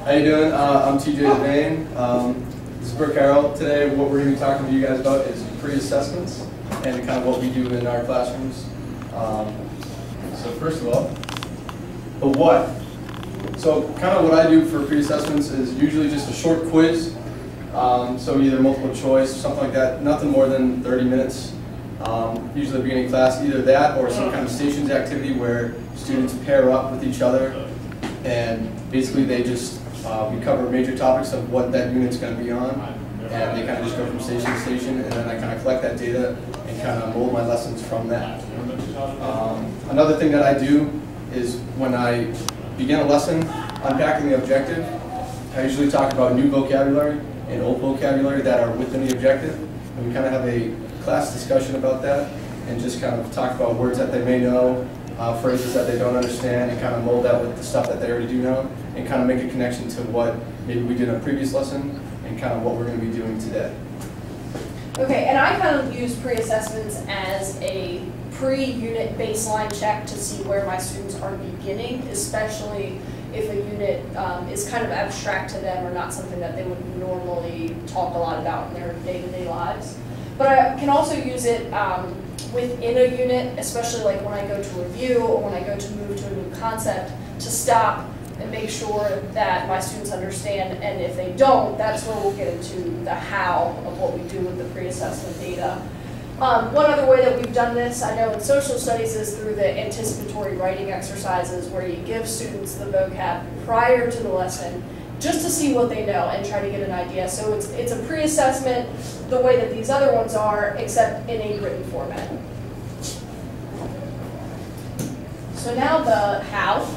How you doing? I'm TJ Devane. This is Brooke Carroll. Today what we're going to be talking to you guys about is pre-assessments and kind of what we do in our classrooms. So first of all, the what. So kind of what I do for pre-assessments is usually just a short quiz. So either multiple choice, something like that, nothing more than 30 minutes. Usually at the beginning of class, either that or some kind of stations activity where students pair up with each other and basically they just, we cover major topics of what that unit's going to be on, and they kind of just go from station to station, and then I kind of collect that data and kind of mold my lessons from that. Another thing that I do is when I begin a lesson, unpacking the objective, I usually talk about new vocabulary and old vocabulary that are within the objective, and we kind of have a class discussion about that and just kind of talk about words that they may know, phrases that they don't understand, and kind of mold that with the stuff that they already do know, and kind of make a connection to what maybe we did in a previous lesson and kind of what we're going to be doing today. Okay, and I kind of use pre-assessments as a pre-unit baseline check to see where my students are beginning, especially if a unit is kind of abstract to them or not something that they would normally talk a lot about in their day-to-day lives. But I can also use it within a unit, especially like when I go to review or when I go to move to a new concept, to stop and make sure that my students understand, and if they don't, that's where we'll get into the how of what we do with the pre-assessment data. One other way that we've done this, I know in social studies, is through the anticipatory writing exercises where you give students the vocab prior to the lesson just to see what they know and try to get an idea. So it's a pre-assessment the way that these other ones are, except in a written format. So now the how.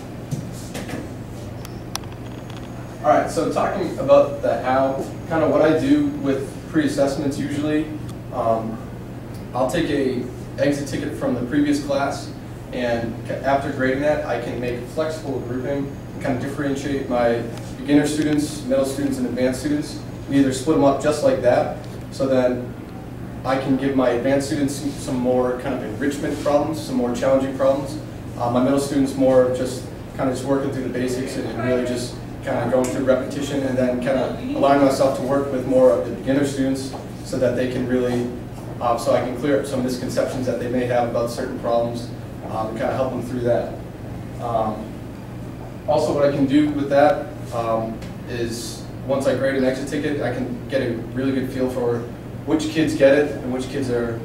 All right, so talking about the how, kind of what I do with pre-assessments usually, I'll take a exit ticket from the previous class, and after grading that, I can make flexible grouping and kind of differentiate my beginner students, middle students, and advanced students. We either split them up just like that, so then I can give my advanced students some more kind of enrichment problems, some more challenging problems. My middle students more just kind of just working through the basics and really just kind of going through repetition, and then kind of allowing myself to work with more of the beginner students so that they can really, so I can clear up some misconceptions that they may have about certain problems and kind of help them through that. Also what I can do with that is once I grade an exit ticket, I can get a really good feel for which kids get it and which kids are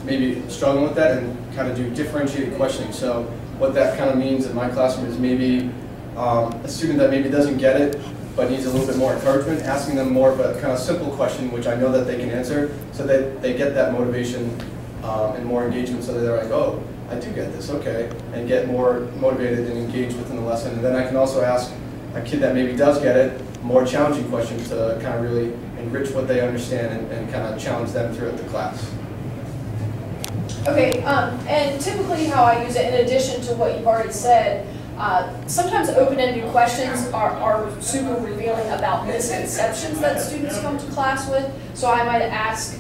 maybe struggling with that, and kind of do differentiated questioning. So what that kind of means in my classroom is maybe a student that maybe doesn't get it but needs a little bit more encouragement, asking them more of a kind of simple question which I know that they can answer, so that they get that motivation and more engagement, so that they're like, oh, I do get this, okay, and get more motivated and engaged within the lesson. And then I can also ask a kid that maybe does get it more challenging questions to kind of really enrich what they understand and kind of challenge them throughout the class. Okay, and typically how I use it, in addition to what you've already said, sometimes open-ended questions are super revealing about misconceptions that students come to class with. So I might ask,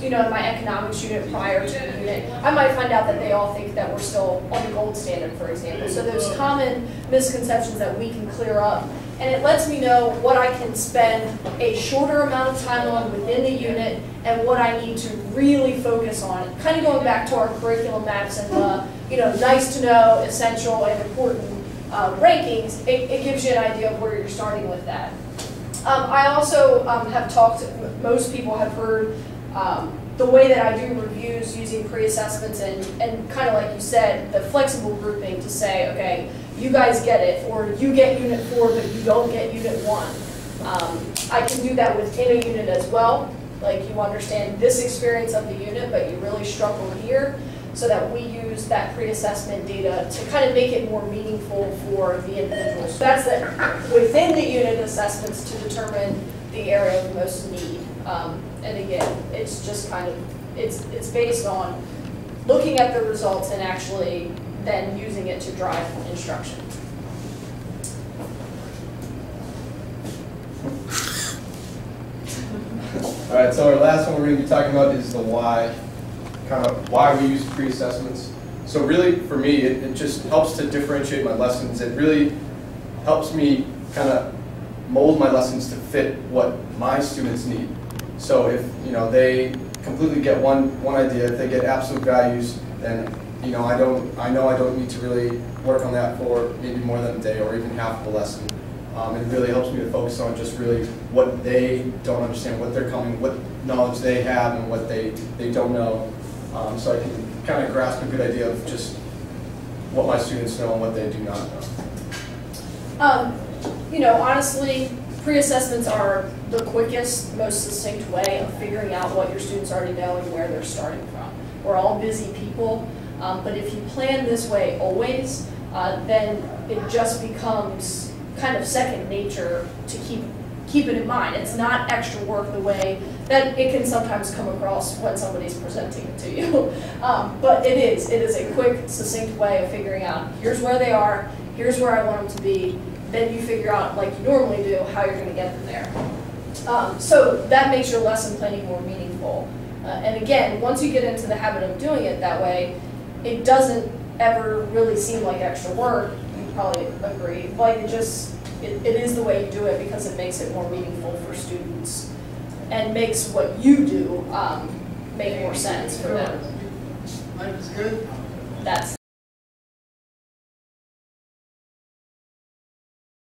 you know, in my economics unit prior to the unit, I might find out that they all think that we're still on the gold standard, for example. So there's common misconceptions that we can clear up. And it lets me know what I can spend a shorter amount of time on within the unit and what I need to really focus on. Kind of going back to our curriculum maps and the, you know, nice to know, essential, and important rankings, it gives you an idea of where you're starting with that. I also have talked, most people have heard the way that I do reviews using pre-assessments and kind of like you said, the flexible grouping to say, okay, you guys get it, or you get Unit 4 but you don't get Unit 1. I can do that within a unit as well. Like, you understand this experience of the unit, but you really struggle here, so that we use that pre-assessment data to kind of make it more meaningful for the individuals. So that's the, within the unit assessments to determine the area of most need. And again, it's just kind of, it's based on looking at the results and actually then using it to drive instruction. All right, so our last one we're going to be talking about is the why, kind of why we use pre-assessments. So really, for me, it just helps to differentiate my lessons. It really helps me kind of mold my lessons to fit what my students need. So if, you know, they completely get one idea, if they get absolute values, then, you know I don't need to really work on that for maybe more than a day or even half of the lesson. It really helps me to focus on just really what they don't understand, what knowledge they have and what they don't know. So I can kind of grasp a good idea of just what my students know and what they do not know. You know, honestly, pre-assessments are the quickest, most succinct way of figuring out what your students already know and where they're starting from. We're all busy people, but if you plan this way always, then it just becomes kind of second nature to keep it in mind. It's not extra work the way that it can sometimes come across when somebody's presenting it to you. But it is a quick, succinct way of figuring out, here's where they are, here's where I want them to be, then you figure out, like you normally do, how you're going to get them there. So that makes your lesson planning more meaningful. And again, once you get into the habit of doing it that way, it doesn't ever really seem like extra work. You probably agree. Like it is the way you do it because it makes it more meaningful for students and makes what you do make more sense for them. Life is good. That's